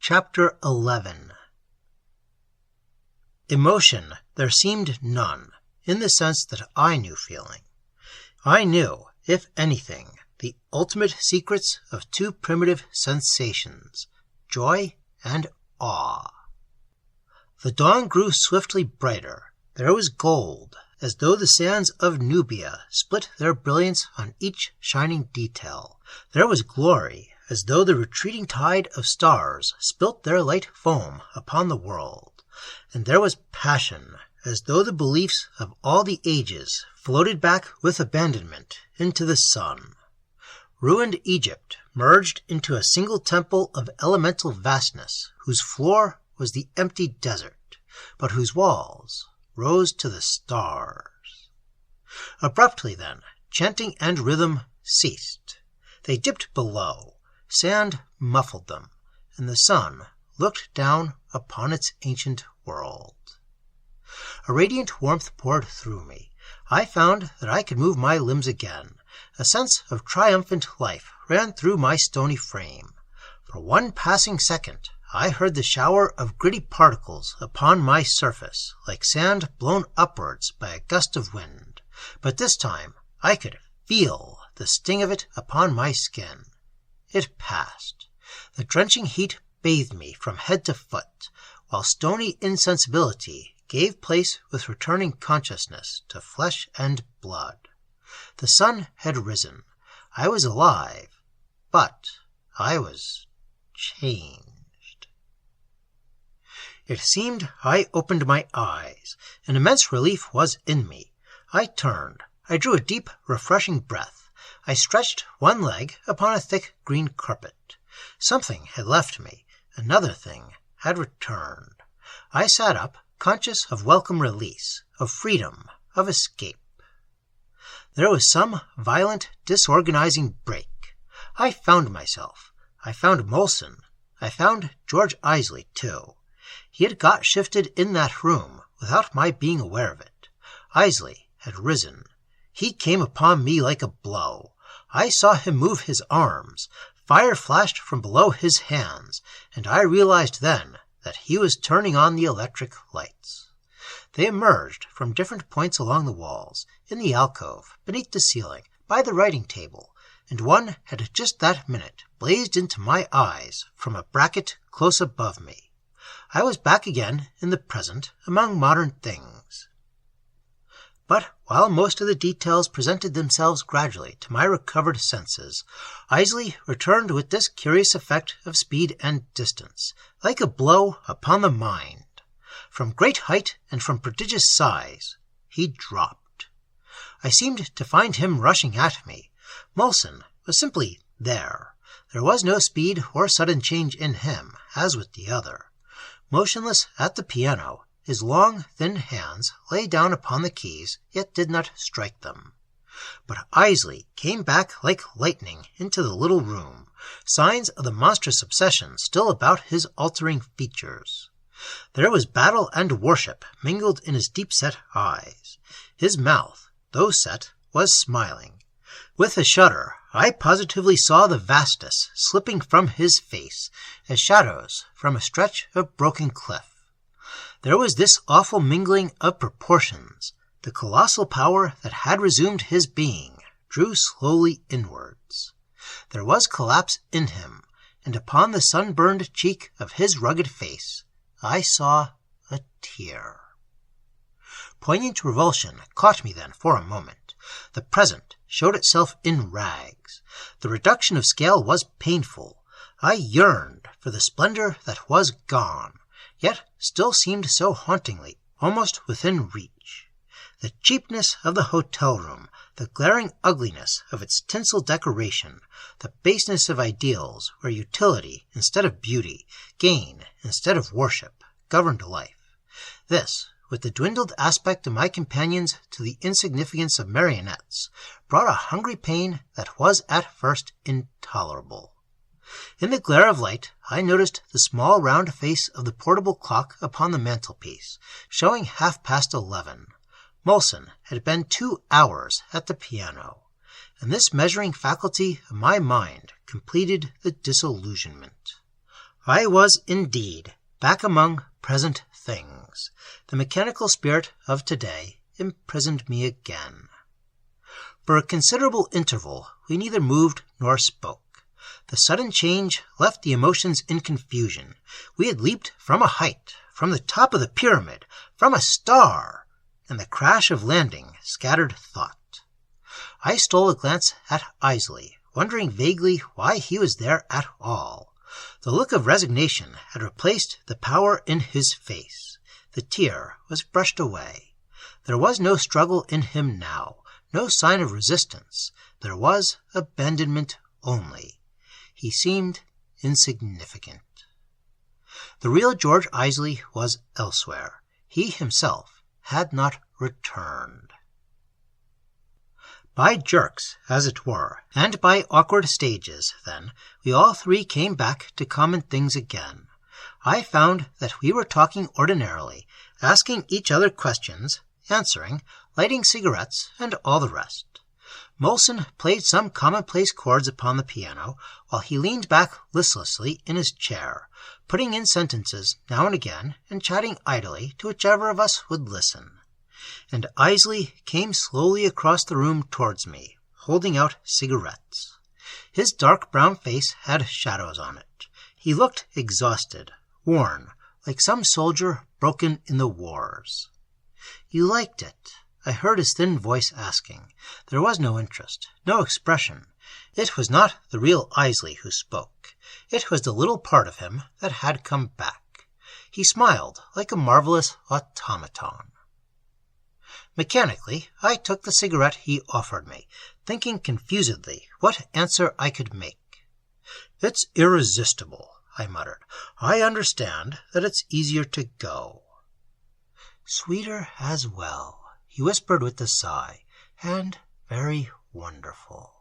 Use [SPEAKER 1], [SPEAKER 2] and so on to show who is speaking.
[SPEAKER 1] Chapter 11. Emotion there seemed none, in the sense that I knew feeling. I knew, if anything, the ultimate secrets of two primitive sensations, joy and awe. The dawn grew swiftly brighter. There was gold, as though the sands of Nubia split their brilliance on each shining detail. There was glory, as though the retreating tide of stars spilt their light foam upon the world. And there was passion, as though the beliefs of all the ages floated back with abandonment into the sun. Ruined Egypt merged into a single temple of elemental vastness, whose floor was the empty desert, but whose walls rose to the stars. Abruptly then, chanting and rhythm ceased. They dipped below. Sand muffled them, and the sun looked down upon its ancient world. A radiant warmth poured through me. I found that I could move my limbs again. A sense of triumphant life ran through my stony frame. For one passing second, I heard the shower of gritty particles upon my surface, like sand blown upwards by a gust of wind. But this time I could feel the sting of it upon my skin. It passed. The drenching heat bathed me from head to foot, while stony insensibility gave place with returning consciousness to flesh and blood. The sun had risen. I was alive, but I was changed. It seemed I opened my eyes. An immense relief was in me. I turned. I drew a deep, refreshing breath. I stretched one leg upon a thick green carpet. Something had left me. Another thing had returned. I sat up, conscious of welcome release, of freedom, of escape. There was some violent, disorganizing break. I found myself. I found Molson. I found George Isley, too. He had got shifted in that room without my being aware of it. Isley had risen. He came upon me like a blow. I saw him move his arms. Fire flashed from below his hands, and I realized then that he was turning on the electric lights. They emerged from different points along the walls, in the alcove, beneath the ceiling, by the writing table, and one had just that minute blazed into my eyes from a bracket close above me. I was back again in the present, among modern things. But while most of the details presented themselves gradually to my recovered senses, Isley returned with this curious effect of speed and distance, like a blow upon the mind. From great height and from prodigious size, he dropped. I seemed to find him rushing at me. Molson was simply there. There was no speed or sudden change in him, as with the other. Motionless at the piano, his long, thin hands lay down upon the keys, yet did not strike them. But Isley came back like lightning into the little room, signs of the monstrous obsession still about his altering features. There was battle and worship mingled in his deep-set eyes. His mouth, though set, was smiling. With a shudder, I positively saw the vastness slipping from his face, as shadows from a stretch of broken cliff. There was this awful mingling of proportions. The colossal power that had resumed his being drew slowly inwards. There was collapse in him, and upon the sunburned cheek of his rugged face I saw a tear. Poignant revulsion caught me then for a moment. The present showed itself in rags. The reduction of scale was painful. I yearned for the splendor that was gone, yet still seemed so hauntingly, almost within reach. The cheapness of the hotel room, the glaring ugliness of its tinsel decoration, the baseness of ideals where utility instead of beauty, gain instead of worship, governed life. This, with the dwindled aspect of my companions to the insignificance of marionettes, brought a hungry pain that was at first intolerable. In the glare of light, I noticed the small round face of the portable clock upon the mantelpiece, showing 11:30. Molson had been 2 hours at the piano, and this measuring faculty of my mind completed the disillusionment. I was indeed back among present things. The mechanical spirit of today imprisoned me again. For a considerable interval we neither moved nor spoke. The sudden change left the emotions in confusion. We had leaped from a height, from the top of the pyramid, from a star, and the crash of landing scattered thought. I stole a glance at Isley, wondering vaguely why he was there at all. The look of resignation had replaced the power in his face. The tear was brushed away. There was no struggle in him now, no sign of resistance. There was abandonment only. He seemed insignificant. The real George Isley was elsewhere. He himself had not returned. By jerks, as it were, and by awkward stages, then, we all three came back to common things again. I found that we were talking ordinarily, asking each other questions, answering, lighting cigarettes, and all the rest. Molson played some commonplace chords upon the piano, while he leaned back listlessly in his chair, putting in sentences now and again, and chatting idly to whichever of us would listen. And Isley came slowly across the room towards me, holding out cigarettes. His dark brown face had shadows on it. He looked exhausted, worn, like some soldier broken in the wars. "You liked it?" I heard his thin voice asking. There was no interest, no expression. It was not the real Isley who spoke. It was the little part of him that had come back. He smiled like a marvelous automaton. Mechanically, I took the cigarette he offered me, thinking confusedly what answer I could make. "It's irresistible," I muttered. "I understand that it's easier to go." "Sweeter as well," he whispered with a sigh, "and very wonderful."